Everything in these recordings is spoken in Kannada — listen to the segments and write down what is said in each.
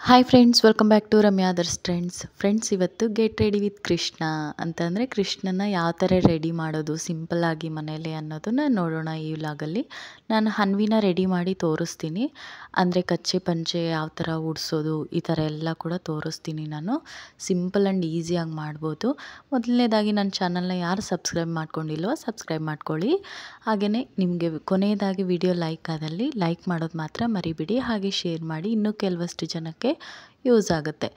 Hi friends, welcome back to Ramya others trends. Friends, ಇವತ್ತು ಗೆಟ್ ರೆಡಿ ವಿತ್ ಕೃಷ್ಣ ಅಂತಂದರೆ ಕೃಷ್ಣನ ಯಾವ ಥರ ರೆಡಿ ಮಾಡೋದು ಸಿಂಪಲ್ಲಾಗಿ ಮನೇಲಿ ಅನ್ನೋದನ್ನ ನೋಡೋಣ ಈ ವ್ಲಾಗಲ್ಲಿ. ನಾನು ಹನ್ವಿನ ರೆಡಿ ಮಾಡಿ ತೋರಿಸ್ತೀನಿ. ಅಂದರೆ ಕಚ್ಚೆ ಪಂಚೆ ಯಾವ ಥರ ಉಡ್ಸೋದು ಈ ಥರ ಎಲ್ಲ ಕೂಡ ತೋರಿಸ್ತೀನಿ. ನಾನು ಸಿಂಪಲ್ ಆ್ಯಂಡ್ ಈಸಿಯಾಗಿ ಮಾಡ್ಬೋದು. ಮೊದಲನೇದಾಗಿ ನನ್ನ ಚಾನಲ್ನ ಯಾರು ಸಬ್ಸ್ಕ್ರೈಬ್ ಮಾಡ್ಕೊಂಡಿಲ್ವೋ ಸಬ್ಸ್ಕ್ರೈಬ್ ಮಾಡ್ಕೊಳ್ಳಿ. ಹಾಗೆಯೇ ನಿಮಗೆ ಕೊನೆಯದಾಗಿ ವಿಡಿಯೋ ಲೈಕ್ ಆದಲ್ಲಿ ಲೈಕ್ ಮಾಡೋದು ಮಾತ್ರ ಮರಿಬೇಡಿ. ಹಾಗೆ ಶೇರ್ ಮಾಡಿ, ಇನ್ನೂ ಕೆಲವಷ್ಟು ಜನಕ್ಕೆ ಯೂಸ್ ಆಗುತ್ತೆ.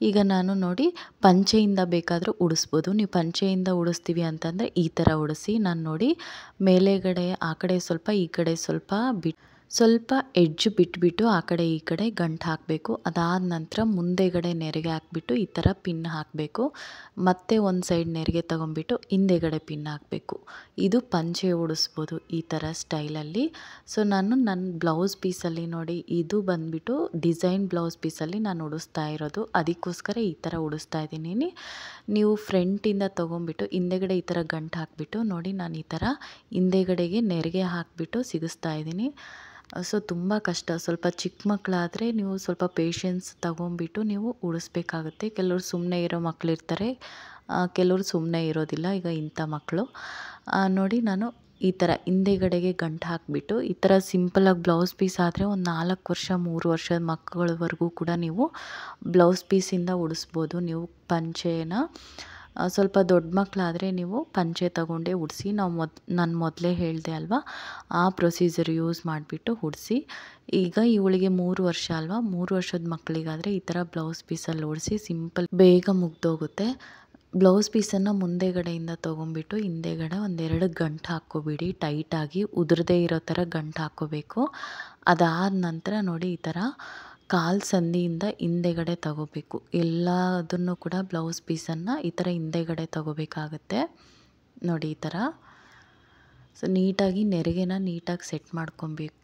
ಈಗ ನಾನು ನೋಡಿ ಪಂಚೆಯಿಂದ ಬೇಕಾದರೂ ಉಡಿಸ್ಬೋದು. ನೀವು ಪಂಚೆಯಿಂದ ಉಡಿಸ್ತೀವಿ ಅಂತಂದರೆ ಈ ಥರ ಉಡಿಸಿ. ನಾನು ನೋಡಿ ಮೇಲೆಗಡೆ ಆ ಕಡೆ ಸ್ವಲ್ಪ ಈ ಕಡೆ ಸ್ವಲ್ಪ ಎಡ್ಜ್ ಬಿಟ್ಬಿಟ್ಟು ಆ ಕಡೆ ಈ ಕಡೆ ಗಂಟು ಹಾಕಬೇಕು. ಅದಾದ ನಂತರ ಮುಂದೆಗಡೆ ನೆರಿಗೆ ಹಾಕ್ಬಿಟ್ಟು ಈ ಥರ ಪಿನ್ ಹಾಕಬೇಕು. ಮತ್ತೆ ಒಂದು ಸೈಡ್ ನೆರಿಗೆ ತೊಗೊಂಬಿಟ್ಟು ಹಿಂದೆಗಡೆ ಪಿನ್ ಹಾಕಬೇಕು. ಇದು ಪಂಚೆ ಉಡಿಸ್ಬೋದು ಈ ಥರ ಸ್ಟೈಲಲ್ಲಿ. ಸೊ ನಾನು ನನ್ನ ಬ್ಲೌಸ್ ಪೀಸಲ್ಲಿ ನೋಡಿ, ಇದು ಬಂದುಬಿಟ್ಟು ಡಿಸೈನ್ ಬ್ಲೌಸ್ ಪೀಸಲ್ಲಿ ನಾನು ಉಡಿಸ್ತಾ ಇರೋದು. ಅದಕ್ಕೋಸ್ಕರ ಈ ಥರ ಉಡಿಸ್ತಾ ಇದ್ದೀನಿ. ನೀವು ಫ್ರಂಟಿಂದ ತೊಗೊಂಬಿಟ್ಟು ಹಿಂದೆಗಡೆ ಈ ಥರ ಗಂಟು ಹಾಕಿಬಿಟ್ಟು ನೋಡಿ, ನಾನು ಈ ಥರ ಹಿಂದೆಗಡೆಗೆ ನೆರಿಗೆ ಹಾಕಿಬಿಟ್ಟು ಸಿಗಿಸ್ತಾ ಇದ್ದೀನಿ. ಸೊ ತುಂಬ ಕಷ್ಟ. ಸ್ವಲ್ಪ ಚಿಕ್ಕ ಮಕ್ಕಳಾದರೆ ನೀವು ಸ್ವಲ್ಪ ಪೇಷನ್ಸ್ ತಗೊಂಬಿಟ್ಟು ನೀವು ಉಡಿಸ್ಬೇಕಾಗುತ್ತೆ. ಕೆಲವರು ಸುಮ್ಮನೆ ಇರೋ ಮಕ್ಕಳಿರ್ತಾರೆ, ಕೆಲವರು ಸುಮ್ಮನೆ ಇರೋದಿಲ್ಲ. ಈಗ ಇಂಥ ಮಕ್ಕಳು ನೋಡಿ, ನಾನು ಈ ಥರ ಹಿಂದೆಗಡೆಗೆ ಗಂಟು ಹಾಕಿಬಿಟ್ಟು ಈ ಥರ ಸಿಂಪಲಾಗಿ ಬ್ಲೌಸ್ ಪೀಸ್ ಆದರೆ ಒಂದು 4 ವರ್ಷ 3 ವರ್ಷದ ಮಕ್ಕಳವರೆಗೂ ಕೂಡ ನೀವು ಬ್ಲೌಸ್ ಪೀಸಿಂದ ಉಡಿಸ್ಬೋದು ನೀವು ಪಂಚೆನ. ಸ್ವಲ್ಪ ದೊಡ್ಡ ಮಕ್ಕಳಾದರೆ ನೀವು ಪಂಚೆ ತಗೊಂಡೇ ಉಡಿಸಿ. ನಾನು ಮೊದಲೇ ಹೇಳಿದೆ ಅಲ್ವಾ, ಆ ಪ್ರೊಸೀಜರ್ ಯೂಸ್ ಮಾಡಿಬಿಟ್ಟು ಉಡಿಸಿ. ಈಗ ಇವಳಿಗೆ 3 ವರ್ಷ ಅಲ್ವಾ, 3 ವರ್ಷದ ಮಕ್ಕಳಿಗಾದರೆ ಈ ಥರ ಬ್ಲೌಸ್ ಪೀಸಲ್ಲಿ ಉಡಿಸಿ. ಸಿಂಪಲ್, ಬೇಗ ಮುಗ್ದೋಗುತ್ತೆ. ಬ್ಲೌಸ್ ಪೀಸನ್ನು ಮುಂದೆಗಡೆಯಿಂದ ತೊಗೊಂಬಿಟ್ಟು ಹಿಂದೆಗಡೆ ಒಂದೆರಡು ಗಂಟು ಹಾಕ್ಕೊಬಿಡಿ. ಟೈಟಾಗಿ ಉದುರದೇ ಇರೋ ಥರ ಗಂಟು ಹಾಕ್ಕೋಬೇಕು. ಅದಾದ ನಂತರ ನೋಡಿ ಈ ಥರ ಕಾಲು ಸಂದಿಯಿಂದ ಹಿಂದೆಗಡೆ ತಗೋಬೇಕು. ಎಲ್ಲದನ್ನು ಕೂಡ ಬ್ಲೌಸ್ ಪೀಸನ್ನು ಈ ಥರ ಹಿಂದೆಗಡೆ ತಗೋಬೇಕಾಗತ್ತೆ ನೋಡಿ ಈ ಥರ. ಸೊ ನೀಟಾಗಿ ನೆರಿಗೆನ ನೀಟಾಗಿ ಸೆಟ್ ಮಾಡ್ಕೊಬೇಕು.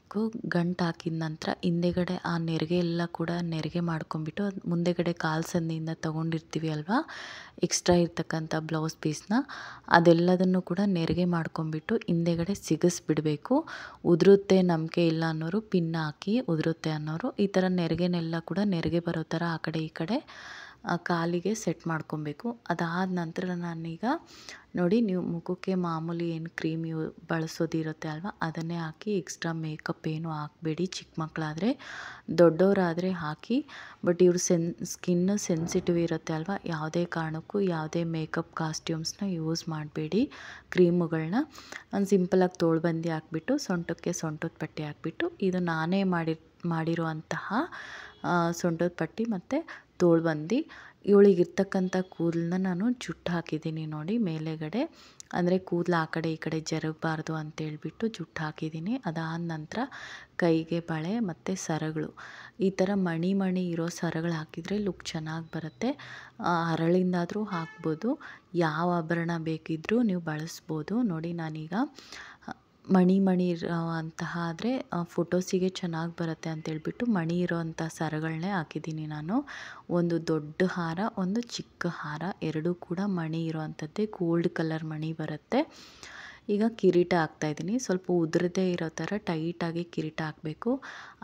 ಗಂಟು ಹಾಕಿದ ನಂತರ ಹಿಂದೆಗಡೆ ಆ ನೆರಿಗೆ ಎಲ್ಲ ಕೂಡ ನೆರಿಗೆ ಮಾಡ್ಕೊಂಬಿಟ್ಟು ಮುಂದೆಗಡೆ ಕಾಲು ಸಂದಿಯಿಂದ ತೊಗೊಂಡಿರ್ತೀವಿ ಅಲ್ವಾ, ಎಕ್ಸ್ಟ್ರಾ ಇರ್ತಕ್ಕಂಥ ಬ್ಲೌಸ್ ಪೀಸ್ನ ಅದೆಲ್ಲದನ್ನು ಕೂಡ ನೆರಿಗೆ ಮಾಡ್ಕೊಂಬಿಟ್ಟು ಹಿಂದೆಗಡೆ ಸಿಗಿಸ್ಬಿಡಬೇಕು. ಉದುರುತ್ತೆ ನಂಬಿಕೆ ಇಲ್ಲ ಅನ್ನೋರು ಪಿನ್ ಹಾಕಿ, ಉದುರುತ್ತೆ ಅನ್ನೋರು ಈ ಥರ ನೆರಿಗೆನೆಲ್ಲ ಕೂಡ ನೆರಿಗೆ ಬರೋ ಥರ ಆ ಕಡೆ ಈ ಕಡೆ ಕಾಲಿಗೆ ಸೆಟ್ ಮಾಡ್ಕೊಬೇಕು. ಅದಾದ ನಂತರ ನಾನೀಗ ನೋಡಿ, ನೀವು ಮುಖಕ್ಕೆ ಮಾಮೂಲಿ ಏನು ಕ್ರೀಮ್ ಬಳಸೋದಿರುತ್ತೆ ಅಲ್ವಾ, ಅದನ್ನೇ ಹಾಕಿ. ಎಕ್ಸ್ಟ್ರಾ ಮೇಕಪ್ ಏನು ಹಾಕಬೇಡಿ. ಚಿಕ್ಕ ಮಕ್ಕಳಾದರೆ, ದೊಡ್ಡವರಾದರೆ ಹಾಕಿ. ಬಟ್ ಇವ್ರ ಸ್ಕಿನ್ನು ಸೆನ್ಸಿಟಿವ್ ಇರುತ್ತೆ ಅಲ್ವಾ, ಯಾವುದೇ ಕಾರಣಕ್ಕೂ ಯಾವುದೇ ಮೇಕಪ್ ಕಾಸ್ಟ್ಯೂಮ್ಸ್ನ ಯೂಸ್ ಮಾಡಬೇಡಿ. ಕ್ರೀಮುಗಳನ್ನ ನಾನು ಸಿಂಪಲಾಗಿ ತೋಳ್ಬಂದಿ ಹಾಕ್ಬಿಟ್ಟು ಸೊಂಟಕ್ಕೆ ಸೊಂಟದ ಪಟ್ಟಿ ಹಾಕ್ಬಿಟ್ಟು, ಇದು ನಾನೇ ಮಾಡಿರುವಂತಹ ಸೊಂಟದ ಪಟ್ಟಿ ಮತ್ತು ತೋಳ್ಬಂದಿ. ಇವಳಿಗಿರ್ತಕ್ಕಂಥ ಕೂದಲನ್ನ ನಾನು ಜುಟ್ಟು ಹಾಕಿದ್ದೀನಿ ನೋಡಿ ಮೇಲೆಗಡೆ. ಅಂದರೆ ಕೂದಲು ಆ ಕಡೆ ಈ ಕಡೆ ಜರುಗಬಾರ್ದು ಅಂತೇಳ್ಬಿಟ್ಟು ಜುಟ್ಟು ಹಾಕಿದ್ದೀನಿ. ಅದಾದ ನಂತರ ಕೈಗೆ ಬಳೆ ಮತ್ತು ಸರಗಳು, ಈ ಥರ ಮಣಿ ಇರೋ ಸರಗಳು ಹಾಕಿದರೆ ಲುಕ್ ಚೆನ್ನಾಗಿ ಬರುತ್ತೆ. ಹರಳಿಂದಾದರೂ ಹಾಕ್ಬೋದು, ಯಾವ ಆಭರಣ ಬೇಕಿದ್ದರೂ ನೀವು ಬಳಸ್ಬೋದು. ನೋಡಿ ನಾನೀಗ ಮಣಿ ಇರೋವಂತಹ ಆದರೆ ಫೋಟೋಸಿಗೆ ಚೆನ್ನಾಗಿ ಬರುತ್ತೆ ಅಂತೇಳ್ಬಿಟ್ಟು ಮಣಿ ಇರೋವಂಥ ಸರಗಳನ್ನೇ ಹಾಕಿದ್ದೀನಿ ನಾನು. ಒಂದು ದೊಡ್ಡ ಹಾರ, ಒಂದು ಚಿಕ್ಕ ಹಾರ, ಎರಡೂ ಕೂಡ ಮಣಿ ಇರೋವಂಥದ್ದೇ, ಗೋಲ್ಡ್ ಕಲರ್ ಮಣಿ ಬರುತ್ತೆ. ಈಗ ಕಿರೀಟ ಹಾಕ್ತಾಯಿದ್ದೀನಿ. ಸ್ವಲ್ಪ ಉದುರದೇ ಇರೋ ಥರ ಟೈಟಾಗಿ ಕಿರೀಟ ಹಾಕಬೇಕು.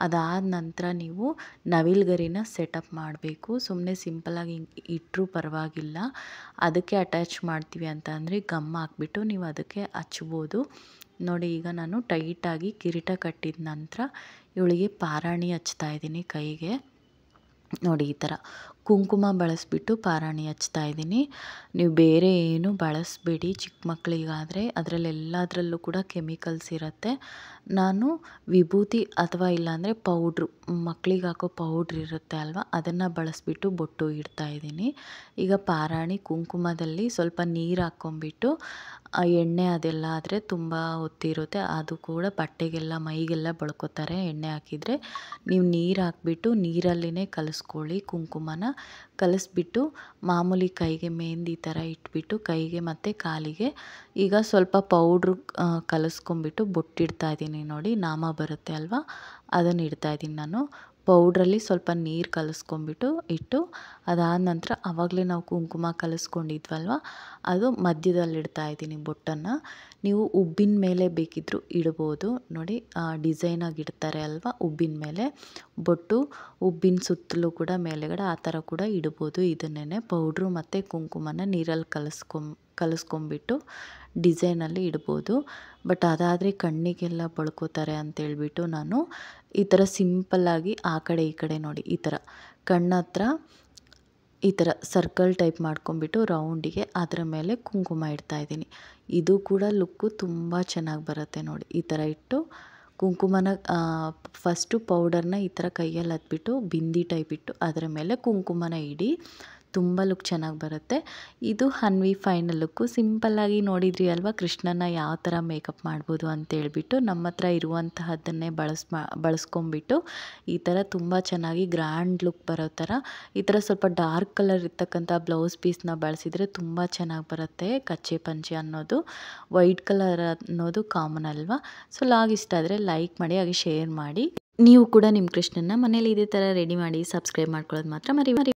ಅದಾದ ನಂತರ ನೀವು ನವಿಲುಗರಿನ ಸೆಟಪ್ ಮಾಡಬೇಕು. ಸುಮ್ಮನೆ ಸಿಂಪಲಾಗಿ ಇಟ್ಟರೂ ಪರವಾಗಿಲ್ಲ. ಅದಕ್ಕೆ ಅಟ್ಯಾಚ್ ಮಾಡ್ತೀವಿ ಅಂತ ಅಂದರೆ ಗಮ್ ಹಾಕ್ಬಿಟ್ಟು ನೀವು ಅದಕ್ಕೆ ಹಚ್ಬೋದು. ನೋಡಿ ಈಗ ನಾನು ಟೈಟಾಗಿ ಕಿರೀಟ ಕಟ್ಟಿದ ನಂತರ ಇವಳಿಗೆ ಪಾರಾಣಿ ಹಚ್ತಾ ಇದ್ದೀನಿ ಕೈಗೆ. ನೋಡಿ ಈ ಥರ ಕುಂಕುಮ ಬಳಸಿಬಿಟ್ಟು ಪಾರಾಣಿ ಹಚ್ತಾ ಇದ್ದೀನಿ. ನೀವು ಬೇರೆ ಏನು ಬಳಸಬೇಡಿ ಚಿಕ್ಕ ಮಕ್ಕಳಿಗಾದರೆ, ಅದರಲ್ಲೆಲ್ಲದರಲ್ಲೂ ಕೂಡ ಕೆಮಿಕಲ್ಸ್ ಇರುತ್ತೆ. ನಾನು ವಿಭೂತಿ ಅಥವಾ ಇಲ್ಲಾಂದರೆ ಪೌಡ್ರು, ಮಕ್ಕಳಿಗೆ ಹಾಕೋ ಪೌಡ್ರ್ ಇರುತ್ತೆ ಅಲ್ವಾ, ಅದನ್ನು ಬಳಸಿಬಿಟ್ಟು ಬೊಟ್ಟು ಇಡ್ತಾ ಇದ್ದೀನಿ. ಈಗ ಪಾರಾಣಿ ಕುಂಕುಮದಲ್ಲಿ ಸ್ವಲ್ಪ ನೀರು ಹಾಕ್ಕೊಂಬಿಟ್ಟು, ಎಣ್ಣೆ ಅದೆಲ್ಲ ಆದರೆ ತುಂಬ ಹೊತ್ತಿರುತ್ತೆ, ಅದು ಕೂಡ ಬಟ್ಟೆಗೆಲ್ಲ ಮೈಗೆಲ್ಲ ಬಳ್ಕೊತಾರೆ ಎಣ್ಣೆ ಹಾಕಿದರೆ. ನೀವು ನೀರು ಹಾಕ್ಬಿಟ್ಟು ನೀರಲ್ಲಿನೇ ಕಲಿಸ್ಕೊಳ್ಳಿ. ಕುಂಕುಮನ ಕಲಿಸ್ಬಿಟ್ಟು ಮಾಮೂಲಿ ಕೈಗೆ ಮೆಹಂದಿ ಥರ ಇಟ್ಬಿಟ್ಟು ಕೈಗೆ ಮತ್ತು ಕಾಲಿಗೆ ಈಗ ಸ್ವಲ್ಪ ಪೌಡ್ರು ಕಲಿಸ್ಕೊಂಬಿಟ್ಟು ಬೊಟ್ಟಿಡ್ತಾ ಇದ್ದೀನಿ ನೋಡಿ. ನಾಮ ಬರುತ್ತೆ ಅಲ್ವಾ, ಅದನ್ನು ಇಡ್ತಾಯಿದ್ದೀನಿ ನಾನು. ಪೌಡ್ರಲ್ಲಿ ಸ್ವಲ್ಪ ನೀರು ಕಲಿಸ್ಕೊಂಬಿಟ್ಟು ಇಟ್ಟು ಅದಾದ ನಂತರ ಆವಾಗಲೇ ನಾವು ಕುಂಕುಮ ಕಲಿಸ್ಕೊಂಡಿದ್ವಲ್ವ ಅದು ಮಧ್ಯದಲ್ಲಿ ಇಡ್ತಾ ಇದ್ದೀನಿ ಬೊಟ್ಟನ್ನು. ನೀವು ಉಬ್ಬಿನ ಮೇಲೆ ಬೇಕಿದ್ದರೂ ಇಡ್ಬೋದು. ನೋಡಿ ಡಿಸೈನಾಗಿ ಇಡ್ತಾರೆ ಅಲ್ವಾ ಉಬ್ಬಿನ ಮೇಲೆ ಬೊಟ್ಟು, ಉಬ್ಬಿನ ಸುತ್ತಲೂ ಕೂಡ ಮೇಲೆಗಡೆ ಆ ಥರ ಕೂಡ ಇಡ್ಬೋದು. ಇದನ್ನೇ ಪೌಡ್ರು ಮತ್ತು ಕುಂಕುಮನ ನೀರಲ್ಲಿ ಕಲಿಸ್ಕೊಂಬಿಟ್ಟು ಡಿಸೈನಲ್ಲಿ ಇಡ್ಬೋದು. ಬಟ್ ಅದಾದರೆ ಕಣ್ಣಿಗೆಲ್ಲ ಬಳ್ಕೋತಾರೆ ಅಂತೇಳ್ಬಿಟ್ಟು ನಾನು ಈ ಥರ ಸಿಂಪಲ್ಲಾಗಿ ಆ ಕಡೆ ಈ ಕಡೆ ನೋಡಿ ಈ ಥರ ಕಣ್ಣ ಹತ್ರ ಈ ಥರ ಸರ್ಕಲ್ ಟೈಪ್ ಮಾಡ್ಕೊಂಬಿಟ್ಟು ರೌಂಡಿಗೆ ಅದರ ಮೇಲೆ ಕುಂಕುಮ ಇಡ್ತಾಯಿದ್ದೀನಿ. ಇದು ಕೂಡ ಲುಕ್ಕು ತುಂಬ ಚೆನ್ನಾಗಿ ಬರುತ್ತೆ ನೋಡಿ. ಈ ಥರ ಇಟ್ಟು ಕುಂಕುಮನ ಫಸ್ಟು ಪೌಡರ್ನ ಈ ಥರ ಕೈಯಲ್ಲಿ ಹತ್ಬಿಟ್ಟು ಬಿಂದಿ ಟೈಪ್ ಇಟ್ಟು ಅದರ ಮೇಲೆ ಕುಂಕುಮನ ಇಡಿ. ತುಂಬ ಲುಕ್ ಚೆನ್ನಾಗಿ ಬರುತ್ತೆ. ಇದು ಹನ್ವಿ ಫೈನಲ್ ಲುಕ್ಕು. ಸಿಂಪಲ್ಲಾಗಿ ನೋಡಿದ್ರಿ ಅಲ್ವಾ ಕೃಷ್ಣನ ಯಾವ ಥರ ಮೇಕಪ್ ಮಾಡ್ಬೋದು ಅಂತೇಳ್ಬಿಟ್ಟು ನಮ್ಮ ಹತ್ರ ಇರುವಂತಹದ್ದನ್ನೇ ಬಳಸ್ಕೊಂಬಿಟ್ಟು ಈ ಥರ ತುಂಬ ಚೆನ್ನಾಗಿ ಗ್ರ್ಯಾಂಡ್ ಲುಕ್ ಬರೋ ಥರ ಈ ಥರ ಸ್ವಲ್ಪ ಡಾರ್ಕ್ ಕಲರ್ ಇರ್ತಕ್ಕಂಥ ಬ್ಲೌಸ್ ಪೀಸ್ನ ಬಳಸಿದರೆ ತುಂಬ ಚೆನ್ನಾಗಿ ಬರುತ್ತೆ. ಕಚ್ಚೆ ಪಂಚೆ ಅನ್ನೋದು ವೈಟ್ ಕಲರ್ ಅನ್ನೋದು ಕಾಮನ್ ಅಲ್ವಾ. ಸೊ ಲಾಗ್ ಇಷ್ಟ ಆದರೆ ಲೈಕ್ ಮಾಡಿ ಹಾಗೆ ಶೇರ್ ಮಾಡಿ. ನೀವು ಕೂಡ ನಿಮ್ಮ ಕೃಷ್ಣನ ಮನೇಲಿ ಇದೇ ಥರ ರೆಡಿ ಮಾಡಿ ಸಬ್ಸ್ಕ್ರೈಬ್ ಮಾಡ್ಕೊಳ್ಳೋದು ಮಾತ್ರ ಮರಿ